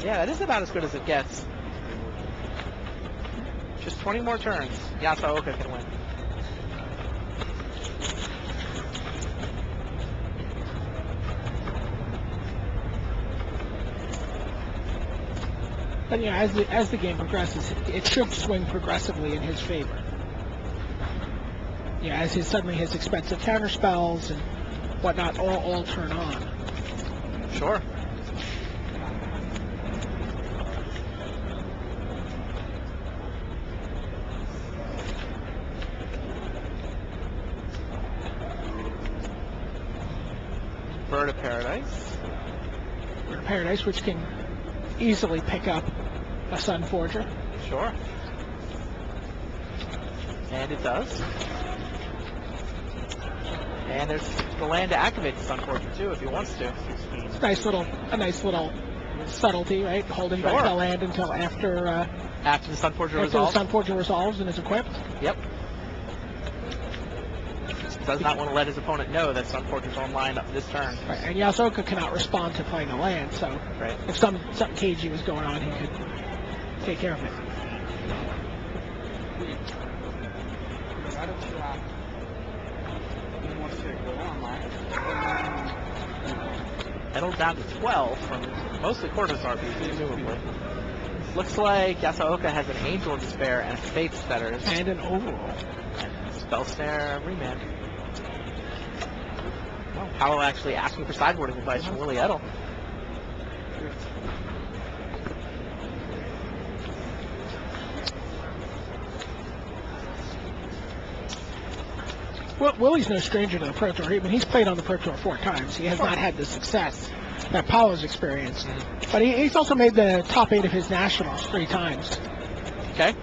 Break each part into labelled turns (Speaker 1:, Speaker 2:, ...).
Speaker 1: Yeah, that is about as good as it gets. Just 20 more turns. Yasuoka can win.
Speaker 2: But yeah, as the game progresses, it should swing progressively in his favor. Yeah, as suddenly his expensive counter spells and whatnot all turn on.
Speaker 1: Sure. Bird of Paradise.
Speaker 2: Bird of Paradise, which can easily pick up a Sun Forger.
Speaker 1: Sure. And it does. And there's the land to activate the Sun Forger too if he wants to.
Speaker 2: It's a nice little subtlety, right? Holding back the land until after
Speaker 1: the Sun Forger resolves.
Speaker 2: After the Sun Forger resolves and is equipped.
Speaker 1: Yep. Does not want to let his opponent know that Sun Forger's online up this turn.
Speaker 2: Right, and Yasuoka cannot respond to playing a land, so if something cagey was going on, he could take care of it.
Speaker 1: Edel down to 12 from mostly Corvus RPs, presumably. Looks like Yasuoka has an Angel of Despair and a Fate's Fetters.
Speaker 2: And an Overall.
Speaker 1: And Spell Snare Remand. Well, Paolo actually asking for sideboarding advice from Willie Edel.
Speaker 2: Well, Willie's no stranger to the Pro Tour. I mean, he's played on the Pro Tour 4 times. He has not had the success that Paolo's experienced. But he's also made the top 8 of his nationals 3 times.
Speaker 1: Okay.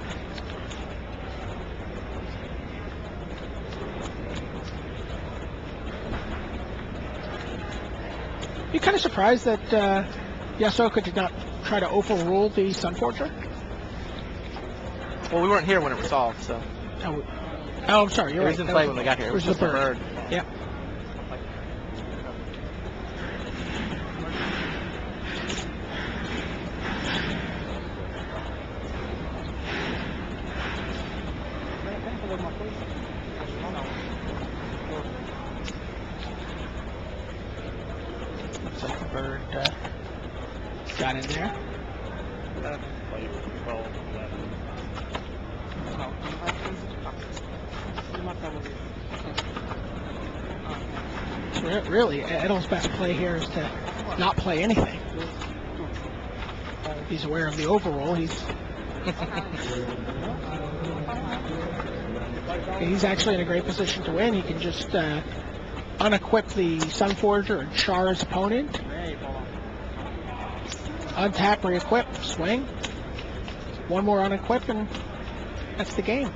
Speaker 2: You're kind of surprised that Yasuoka did not try to overrule the Sun Forger?
Speaker 1: Well, we weren't here when it resolved, so.
Speaker 2: Oh, I'm sorry. You're right.
Speaker 1: It was in play when we got here. It was just a bird.
Speaker 2: Yep. Looks like the bird got in there. Really, Edel's best play here is to not play anything. He's aware of the overroll. He's actually in a great position to win. He can just unequip the Sun Forger and char his opponent. Untap, re-equip, swing. One more unequip, and that's the game.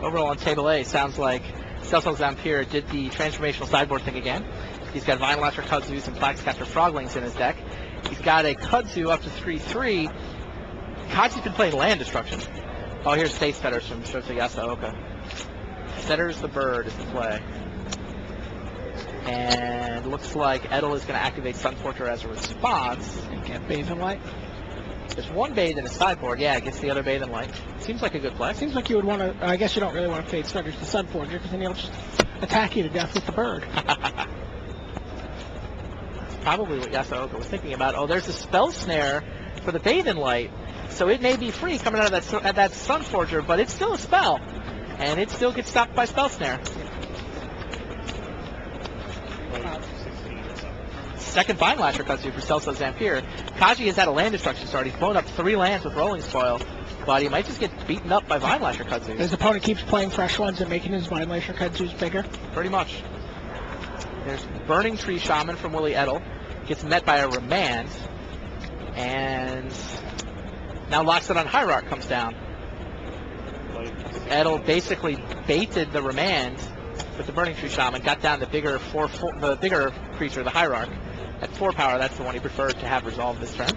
Speaker 1: Overall on table A, sounds like Celso Zampier did the transformational sideboard thing again. He's got Vine Lasher Kudzus and Plaxcaster Froglings in his deck. He's got a Kudzu up to 3/3. Kaji's been playing land destruction. Oh, here's Fate's Fetters from Shota Yasuoka. Fetters the bird is the play. And looks like Edel is going to activate Sun Forger as a response.
Speaker 2: And get Bathe and Light.
Speaker 1: There's one Bathe in his sideboard. Yeah, it gets the other Bathe and Light. Seems like a good play.
Speaker 2: Seems like you would want to. I guess you don't really want to Fate's Fetters to Sun Forger because then he'll just attack you to death with the bird.
Speaker 1: Probably what Yasuoka was thinking about. Oh, there's a Spell Snare for the Bathe and Light. So it may be free coming out of that Sun Forger, but it's still a spell. And it still gets stopped by Spell Snare. Second Vine Lasher Kudzu for Celso Zampier. Kaji has had a land destruction start. He's blown up 3 lands with Rolling Spoil, but he might just get beaten up by Vine Lasher Kudzu.
Speaker 2: His opponent keeps playing fresh ones and making his Vine Lasher Kudzus bigger.
Speaker 1: Pretty much. There's Burning Tree Shaman from Willie Edel. Gets met by a Remand. And now Locks It on Hierarch comes down. Edel basically baited the Remand with the Burning Tree Shaman, got down the bigger creature, the Hierarch, At 4 power, that's the one he preferred to have resolved this turn.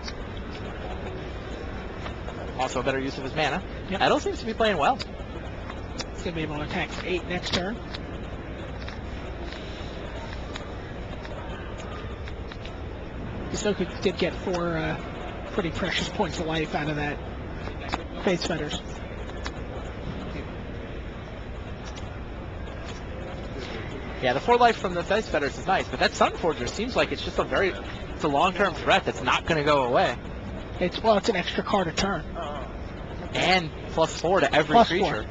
Speaker 1: Also a better use of his mana.
Speaker 2: Yep.
Speaker 1: Edel seems to be playing well.
Speaker 2: He's going to be able to attack for 8 next turn. Hisoka did get 4 pretty precious points of life out of that Faith Fetters.
Speaker 1: Yeah, the 4 life from the Faith Fetters is nice, but that Sunforger seems like it's just it's a long-term threat that's not going to go away.
Speaker 2: It's an extra card a turn.
Speaker 1: And +4 to every
Speaker 2: +4.
Speaker 1: creature.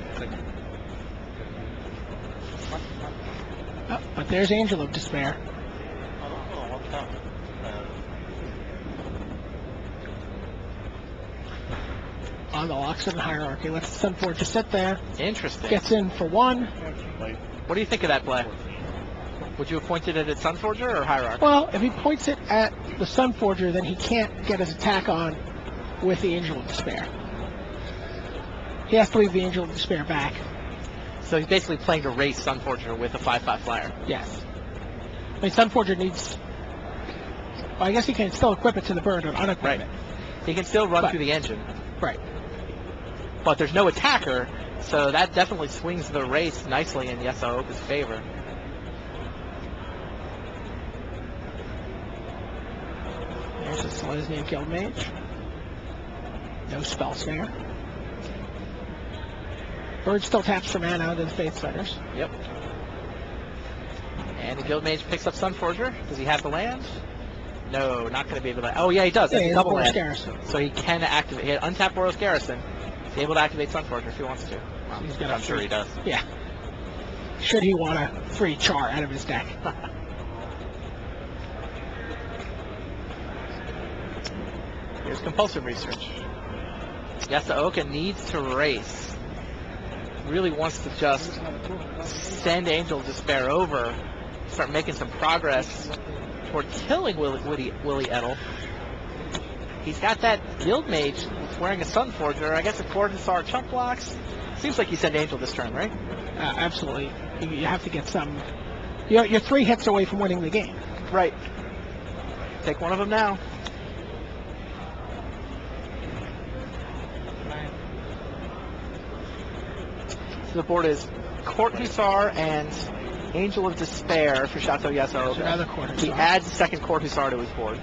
Speaker 2: Oh, but there's Angel of Despair. On the Loxodon Hierarchy. Lets the Sunforger sit there.
Speaker 1: Interesting.
Speaker 2: Gets in for 1.
Speaker 1: What do you think of that play? Would you have pointed it at Sunforger or Hierarch?
Speaker 2: Well, if he points it at the Sunforger, then he can't get his attack on with the Angel of Despair. He has to leave the Angel of Despair back.
Speaker 1: So he's basically playing to race Sunforger with a 5/5 flyer.
Speaker 2: Yes. I mean, Sunforger needs... Well, I guess he can still equip it to the bird or unequip
Speaker 1: Right.
Speaker 2: it.
Speaker 1: He can still run
Speaker 2: But-
Speaker 1: through the engine.
Speaker 2: Right.
Speaker 1: But there's no attacker, so that definitely swings the race nicely in Yasuoka's favor.
Speaker 2: There's a Selesnya Guildmage. No Spell Snare. Bird still taps for mana out of the Faith Fetters.
Speaker 1: Yep. And the Guildmage picks up Sunforger. Does he have the land? No, not going to be able to. Oh, yeah, he does. That's
Speaker 2: Yeah,
Speaker 1: a double
Speaker 2: Boros
Speaker 1: land.
Speaker 2: Garrison.
Speaker 1: So he can activate. He had untapped Boros Garrison. He's able to activate Sunforger if he wants to.
Speaker 2: He's got
Speaker 1: I'm sure he does.
Speaker 2: Yeah. Should he want a free char out of his deck?
Speaker 1: Here's Compulsive Research. Yasuoka needs to race. Really wants to just send Angel of Despair over, start making some progress toward killing Willie Edel. He's got that Guildmage wearing a Sunforger. I guess a Court-Hussar chump blocks. Seems like you send Angel this turn, right?
Speaker 2: Absolutely. You have to get some... You're 3 hits away from winning the game.
Speaker 1: Right. Take one of them now. So the board is Court-Hussar and Angel of Despair for Chateau Yasuoka.
Speaker 2: Another Court-Hussar.
Speaker 1: He adds a second Court-Hussar to his board.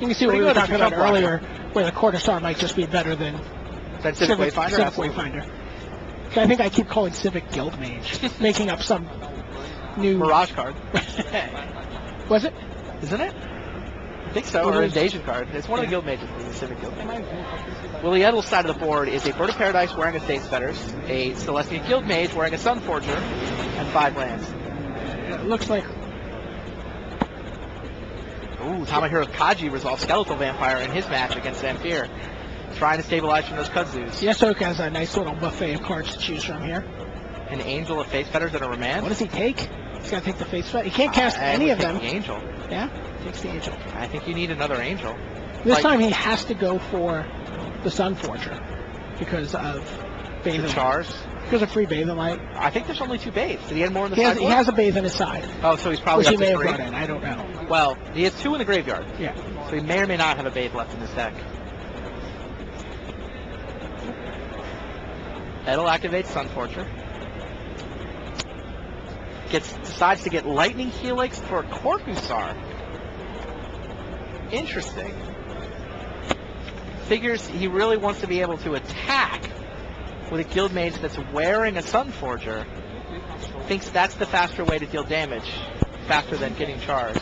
Speaker 2: You can see what we
Speaker 1: Pretty
Speaker 2: were
Speaker 1: good
Speaker 2: talking
Speaker 1: if you
Speaker 2: about
Speaker 1: jump block.
Speaker 2: earlier, where the Court-Hussar might just be better than
Speaker 1: That's Civic Wayfinder?
Speaker 2: Civic
Speaker 1: Absolutely.
Speaker 2: Wayfinder. I think I keep calling Civic Guildmage, making up some new...
Speaker 1: Mirage card.
Speaker 2: Was it?
Speaker 1: Isn't it? I think so, or
Speaker 2: It
Speaker 1: an
Speaker 2: is.
Speaker 1: Invasion card. It's one of the guild mages, the Civic Guild Mage. Willie Edel's side of the board is a Bird of Paradise wearing a Faith Fetters, a Celestial Guild Mage wearing a Sunforger, and 5 lands.
Speaker 2: It looks like...
Speaker 1: Ooh, Tamahiro Kaji resolves Skeletal Vampire in his match against Vampire, trying to stabilize from those Kudzus.
Speaker 2: Yasuoka has a nice little buffet of cards to choose from here.
Speaker 1: An Angel of Faith Fetters and a Remand.
Speaker 2: What does he take? He's got to take the Faith Fetters. He can't cast
Speaker 1: I
Speaker 2: any
Speaker 1: would
Speaker 2: of
Speaker 1: take
Speaker 2: them.
Speaker 1: The Angel.
Speaker 2: Yeah? Takes the Angel.
Speaker 1: I think you need another Angel.
Speaker 2: This
Speaker 1: Like-
Speaker 2: time he has to go for the Sunforger because of
Speaker 1: The
Speaker 2: Bathe
Speaker 1: Chars.
Speaker 2: Because of free Bathe and Light.
Speaker 1: I think there's only 2 Bathes. Did he have more in the
Speaker 2: He
Speaker 1: sideboard?
Speaker 2: has a Bathe on his side,
Speaker 1: Oh, so he's probably
Speaker 2: which he
Speaker 1: up
Speaker 2: may
Speaker 1: to
Speaker 2: have
Speaker 1: 3.
Speaker 2: brought in. I don't know.
Speaker 1: Well, he has 2 in the graveyard.
Speaker 2: Yeah.
Speaker 1: So he may or may not have a Bathe left in his deck. Edel activates Sunforger. Decides to get Lightning Helix for Court-Hussar. Interesting. Figures he really wants to be able to attack with a Guild Mage that's wearing a Sunforger. Thinks that's the faster way to deal damage. Faster than getting Chars.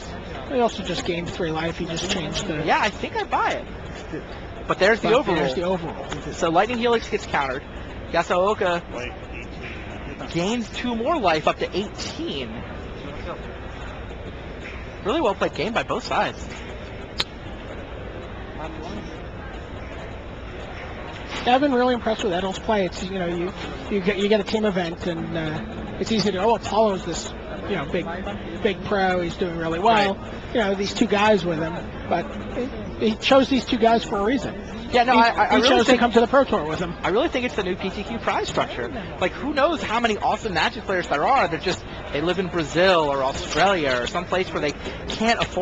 Speaker 2: He also just gained 3 life. He just changed the...
Speaker 1: Yeah, I think I buy it. But there's the overrule.
Speaker 2: There's the overrule.
Speaker 1: So Lightning Helix gets countered. Yasuoka gains 2 more life up to 18. Really well played game by both sides.
Speaker 2: I've been really impressed with Edel's play. It's you get a team event and it's easy to Apollo's this big pro. He's doing really well.
Speaker 1: Right.
Speaker 2: These 2 guys with him, but he chose these 2 guys for a reason.
Speaker 1: Yeah, no, I
Speaker 2: he
Speaker 1: really
Speaker 2: chose to
Speaker 1: think
Speaker 2: come to the Pro Tour with him.
Speaker 1: I really think it's the new PTQ prize structure. Like, who knows how many awesome Magic players there are that they live in Brazil or Australia or some place where they can't afford